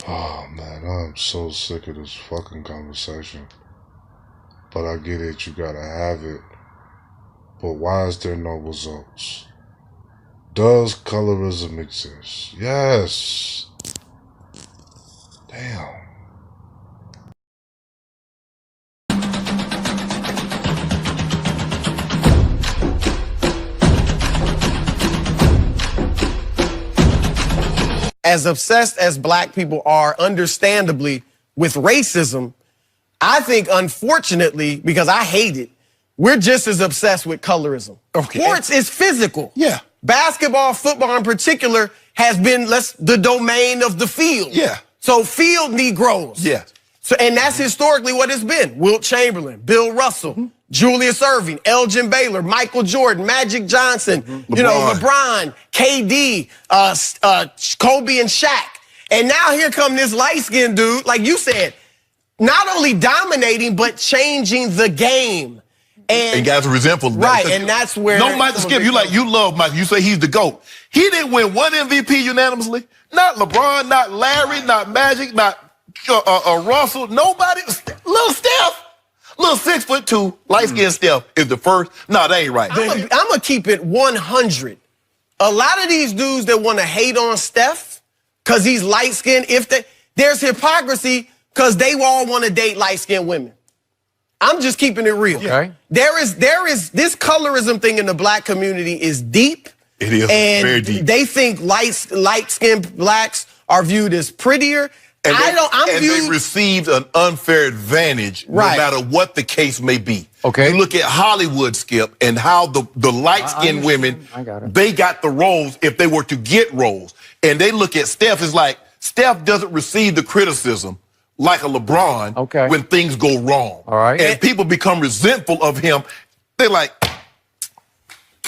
Oh man, I'm so sick of this fucking conversation. But I get it, you gotta have it. But why is there no results? Does colorism exist? Yes. Damn. As obsessed as black people are, understandably, with racism, I think, unfortunately, because I hate it, we're just as obsessed with colorism. Okay. Sports is physical. Yeah. Basketball, football in particular, has been the domain of the field. Yeah. So field Negroes. Yeah. So, and that's historically what it's been. Wilt Chamberlain, Bill Russell, Julius Erving, Elgin Baylor, Michael Jordan, Magic Johnson, you know, LeBron, KD, Kobe and Shaq. And now here come this light-skinned dude, like you said, not only dominating, but changing the game. And guys are resentful. Right, and that's where... No, Michael Skip, you love Michael. You say he's the GOAT. He didn't win one MVP unanimously. Not LeBron, not Larry, not Magic, not Russell. Nobody. Little Steph. Little 6'2", light-skinned Steph is the first. No, that ain't right. I'm going to keep it 100. A lot of these dudes that want to hate on Steph because he's light-skinned, there's hypocrisy because they all want to date light-skinned women. I'm just keeping it real. Okay. There is this colorism thing in the black community is deep. It is and very deep. They think light-skinned blacks are viewed as prettier. And they received an unfair advantage no matter what the case may be. Okay. You look at Hollywood, Skip, and how the light-skinned women, they got the roles if they were to get roles. And they look at Steph as like, Steph doesn't receive the criticism like a LeBron when things go wrong. All right. And people become resentful of him. They're like...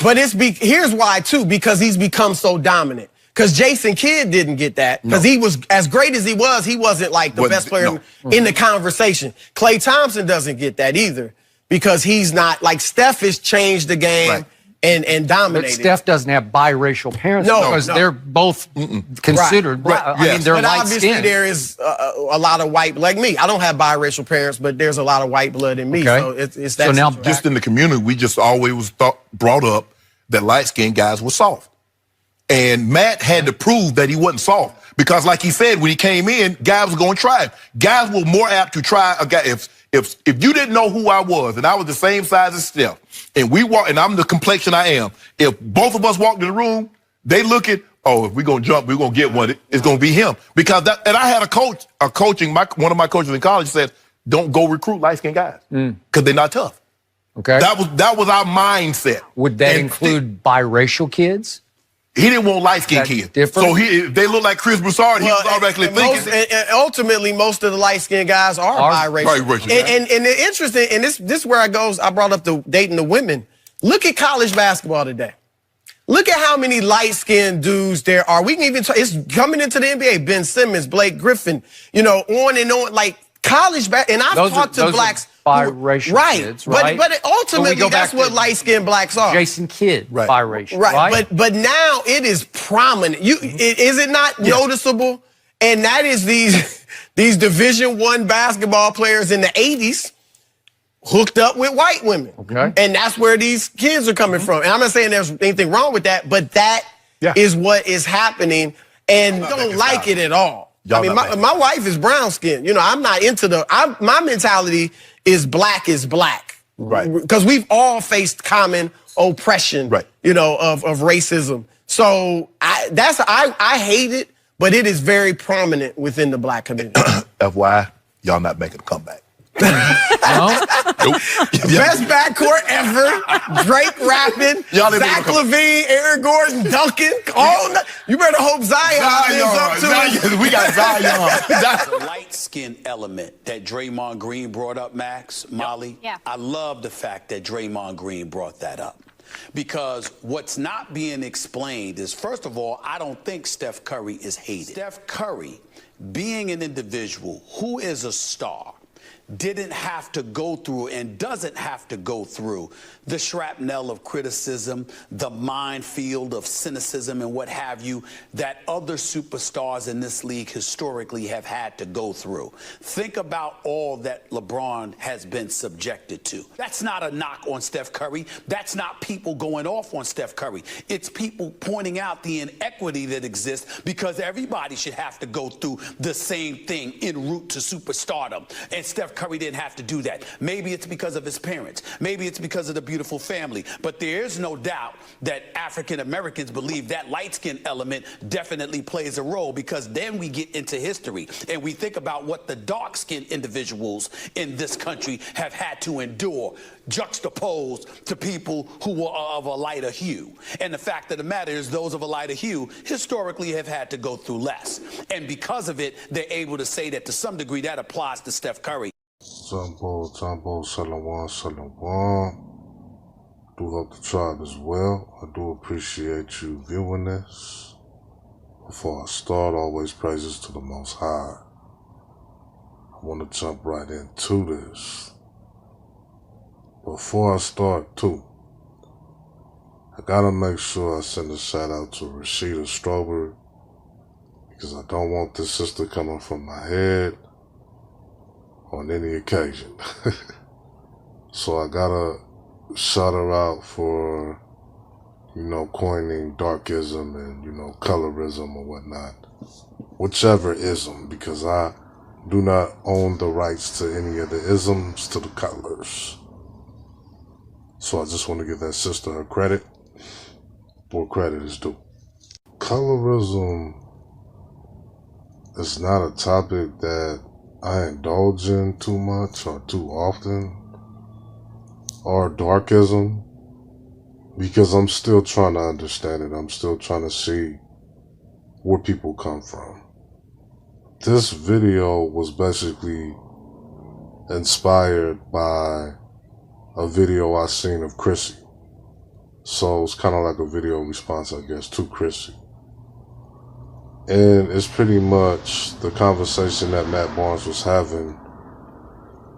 But here's why, too, because he's become so dominant. Because Jason Kidd didn't get that. Because he was, as great as he wasn't like the best player in the conversation. Klay Thompson doesn't get that either. Because he's not, like Steph has changed the game and dominated. But Steph doesn't have biracial parents because they're both considered, I mean, they're light skinned. Obviously there is a lot of white, like me. I don't have biracial parents, but there's a lot of white blood in me. So it's that. So now, just in the community, we just always brought up that light-skinned guys were soft. And Matt had to prove that he wasn't soft. Because like he said, when he came in, guys were going to try him. Guys were more apt to try a guy. If you didn't know who I was, and I was the same size as Steph, and and I'm the complexion I am, if both of us walked in the room, they look at, oh, if we're going to jump, we're going to get one, it's going to be him. Because and I had one of my coaches in college said, don't go recruit light-skinned guys. Because they're not tough. Okay. That was our mindset. Would that include biracial kids? He didn't want light-skinned kids. Different? So they look like Chris Broussard. He was already thinking. And ultimately, most of the light-skinned guys are biracial. And the interesting, and this is where I brought up the dating the women. Look at college basketball today. Look at how many light-skinned dudes there are. We can even it's coming into the NBA. Ben Simmons, Blake Griffin, you know, on and on. Like college and I've talked to blacks. Biracial kids, right? But ultimately, that's what light-skinned blacks are. Jason Kidd, biracial, right? But now it is prominent. Is it not noticeable? And that is these Division I basketball players in the '80s hooked up with white women, and that's where these kids are coming from. And I'm not saying there's anything wrong with that, but that is what is happening, and don't like it at all. I mean, my wife is brown skinned. You know, I'm not into my mentality is black is black. Right. Because we've all faced common oppression, you know, of racism. So I hate it, but it is very prominent within the black community. FYI, y'all not making a comeback. Nope. Best backcourt ever. Drake rapping, Zach LaVine, Aaron Gordon, Duncan. You better hope Zion lives up to it. We got Zion. The light skin element that Draymond Green brought up, Max, Molly. Yeah. I love the fact that Draymond Green brought that up. Because what's not being explained is, first of all, I don't think Steph Curry is hated. Steph Curry, being an individual who is a star, didn't have to go through and doesn't have to go through the shrapnel of criticism, the minefield of cynicism and what have you that other superstars in this league historically have had to go through. Think about all that LeBron has been subjected to. That's not a knock on Steph Curry. That's not people going off on Steph Curry. It's people pointing out the inequity that exists because everybody should have to go through the same thing en route to superstardom. And Steph Curry didn't have to do that. Maybe it's because of his parents. Maybe it's because of the beautiful family. But there is no doubt that African Americans believe that light skin element definitely plays a role, because then we get into history and we think about what the dark skinned individuals in this country have had to endure, juxtaposed to people who were of a lighter hue. And the fact of the matter is those of a lighter hue historically have had to go through less. And because of it, they're able to say that to some degree that applies to Steph Curry. Jumbo, Shalom. Do love the tribe as well. I do appreciate you viewing this. Before I start, always praises to the Most High. I want to jump right into this. Before I start, too, I gotta make sure I send a shout out to Rashida Strober, because I don't want this sister coming from my head on any occasion. So I gotta shout her out for, coining darkism and, colorism or whatnot. Whichever ism, because I do not own the rights to any of the isms to the colors. So I just want to give that sister her credit where credit is due. Colorism is not a topic that I indulge in too much or too often, or darkism, because I'm still trying to understand it. I'm still trying to see where people come from. This video was basically inspired by a video I seen of Chrissie. So it's kind of like a video response, I guess, to Chrissie. And it's pretty much the conversation that Matt Barnes was having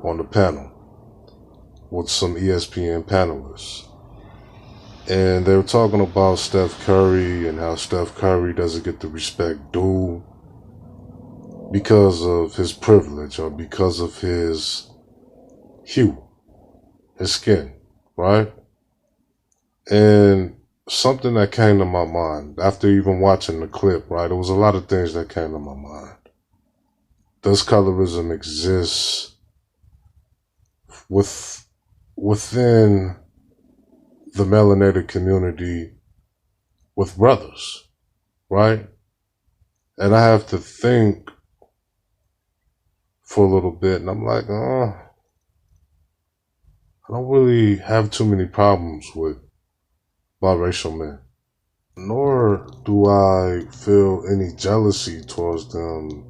on the panel with some ESPN panelists. And they were talking about Steph Curry and how Steph Curry doesn't get the respect due because of his privilege or because of his hue, his skin, right? And something that came to my mind after even watching the clip, right? There was a lot of things that came to my mind. Does colorism exist within the melanated community with brothers, right? And I have to think for a little bit, and I'm like, I don't really have too many problems with biracial men, nor do I feel any jealousy towards them,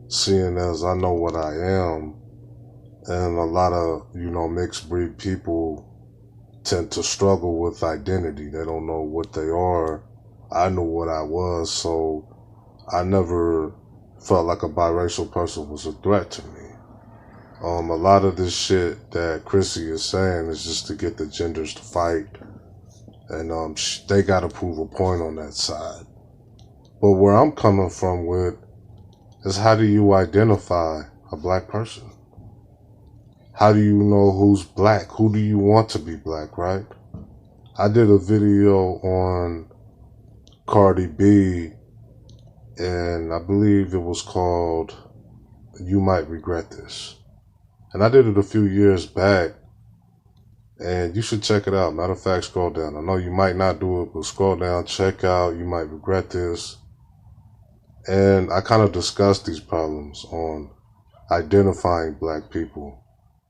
seeing as I know what I am, and a lot of, mixed breed people tend to struggle with identity. They don't know what they are. I knew what I was, so I never felt like a biracial person was a threat to me. A lot of this shit that Chrissie is saying is just to get the genders to fight, and they gotta prove a point on that side. But where I'm coming from with is, how do you identify a black person? How do you know who's black? Who do you want to be black, right? I did a video on Cardi B, and I believe it was called You Might Regret This. And I did it a few years back, and you should check it out. Matter of fact, scroll down. I know you might not do it, but scroll down, check out You Might Regret This. And I kind of discussed these problems on identifying black people,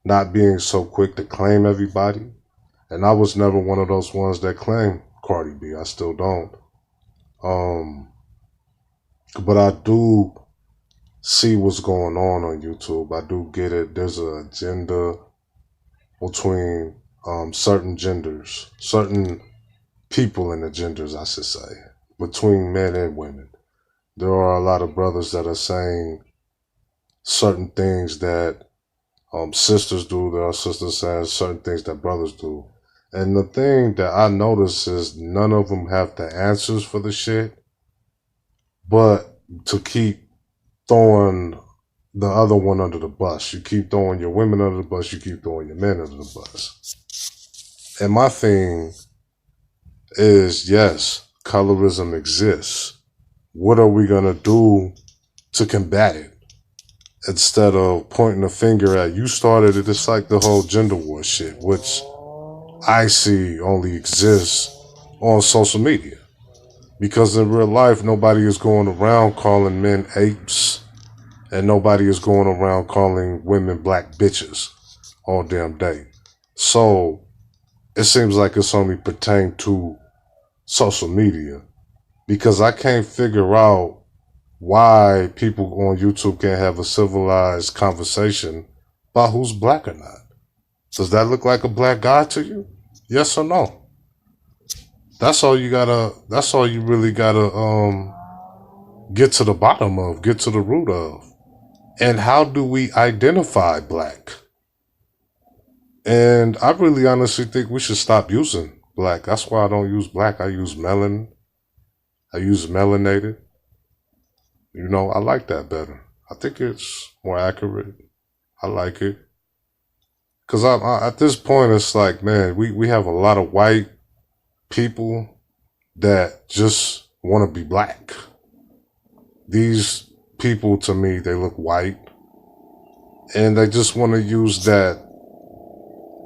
not being so quick to claim everybody. And I was never one of those ones that claimed Cardi B. I still don't. But I do see what's going on YouTube. I do get it. There's an agenda between certain genders, certain people in the genders, I should say, between men and women. There are a lot of brothers that are saying certain things that sisters do. There are sisters saying certain things that brothers do. And the thing that I notice is none of them have the answers for the shit. But to keep throwing the other one under the bus. You keep throwing your women under the bus. You keep throwing your men under the bus. And my thing is, yes, colorism exists. What are we going to do to combat it? Instead of pointing a finger at, you started it. It's like the whole gender war shit, which I see only exists on social media. Because in real life, nobody is going around calling men apes, and nobody is going around calling women black bitches all damn day. So it seems like it's only pertained to social media, because I can't figure out why people on YouTube can't have a civilized conversation about who's black or not. Does that look like a black guy to you? Yes or no? That's all you really gotta get to the bottom of, get to the root of. And how do we identify black? And I really honestly think we should stop using black. That's why I don't use black. I use melon. I use melanated. You know, I like that better. I think it's more accurate. I like it. Because at this point, it's like, man, we have a lot of white people that just want to be black. These people, to me, they look white. And they just want to use that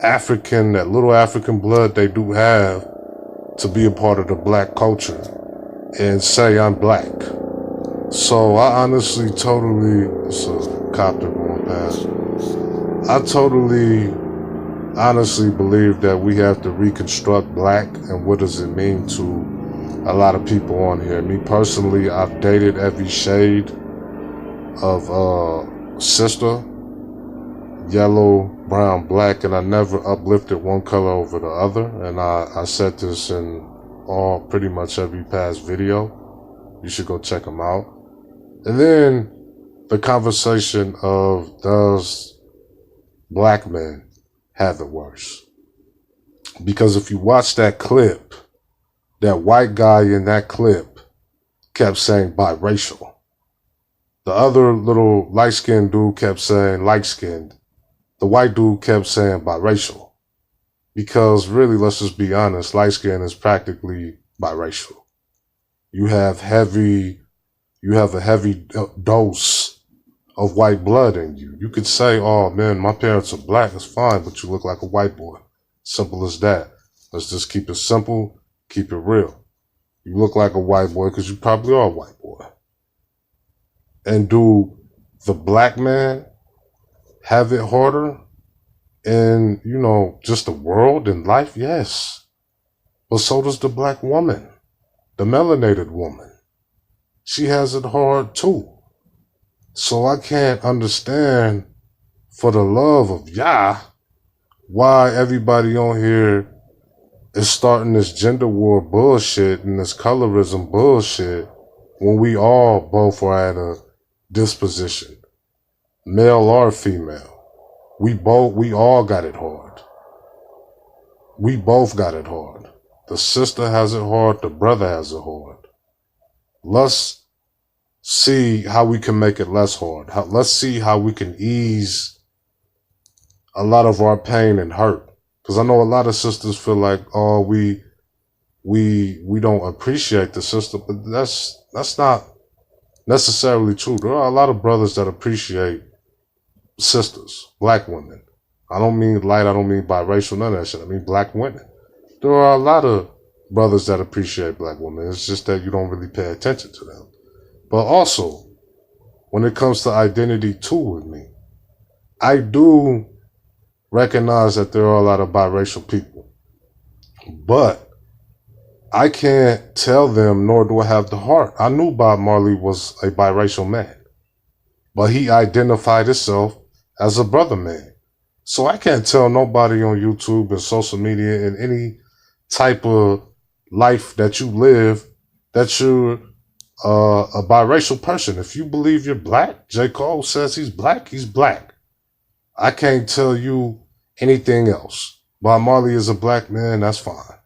little African blood they do have to be a part of the black culture and say, I'm black. So I honestly it's a copter going past. I honestly believe that we have to reconstruct black and what does it mean to a lot of people on here. Me personally, I've dated every shade of sister, yellow, brown, black, and I never uplifted one color over the other. And I said this in pretty much every past video. You should go check them out. And then the conversation of, does black men have it worse? Because if you watch that clip, that white guy in that clip kept saying biracial. The other little light-skinned dude kept saying light-skinned. The white dude kept saying biracial. Because really, let's just be honest, light-skin is practically biracial. You have a heavy dose of white blood in you. You could say, oh man, my parents are black, it's fine, but you look like a white boy. Simple as that. Let's just keep it simple, keep it real. You look like a white boy because you probably are a white boy. And do the black man have it harder in, just the world and life? Yes. But so does the black woman, the melanated woman. She has it hard too. So I can't understand, for the love of Yah, why everybody on here is starting this gender war bullshit and this colorism bullshit when we all both are at a disposition, male or female. We all got it hard. We both got it hard. The sister has it hard, the brother has it hard. Let's see how we can make it less hard. Let's see how we can ease a lot of our pain and hurt. Because I know a lot of sisters feel like, oh, we don't appreciate the sister, but that's not necessarily true. There are a lot of brothers that appreciate sisters, black women. I don't mean light, I don't mean biracial, none of that shit. I mean black women. There are a lot of brothers that appreciate black women. It's just that you don't really pay attention to them. But also, when it comes to identity too with me, I do recognize that there are a lot of biracial people. But I can't tell them, nor do I have the heart. I knew Bob Marley was a biracial man, but he identified himself as a brother man. So I can't tell nobody on YouTube and social media and any type of life that you live that you're a biracial person. If you believe you're black, J. Cole says he's black, he's black. I can't tell you anything else. Bob Marley is a black man, that's fine.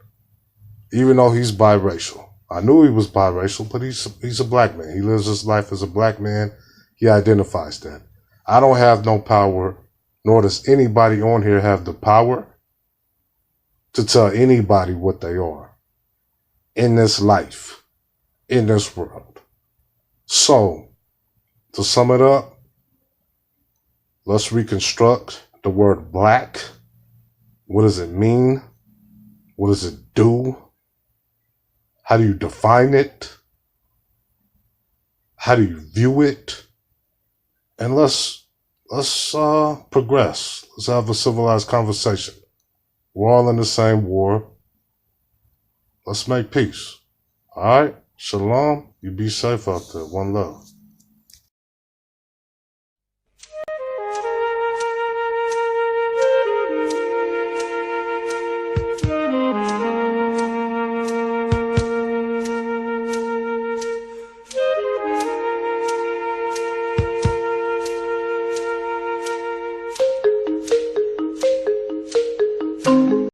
Even though he's biracial. I knew he was biracial, but he's a black man. He lives his life as a black man. He identifies that. I don't have no power, nor does anybody on here have the power to tell anybody what they are in this life, in this world. So, to sum it up, let's reconstruct the word black. What does it mean? What does it do? How do you define it? How do you view it? And let's progress. Let's have a civilized conversation. We're all in the same war. Let's make peace. All right? Shalom. You be safe out there. One love. Thank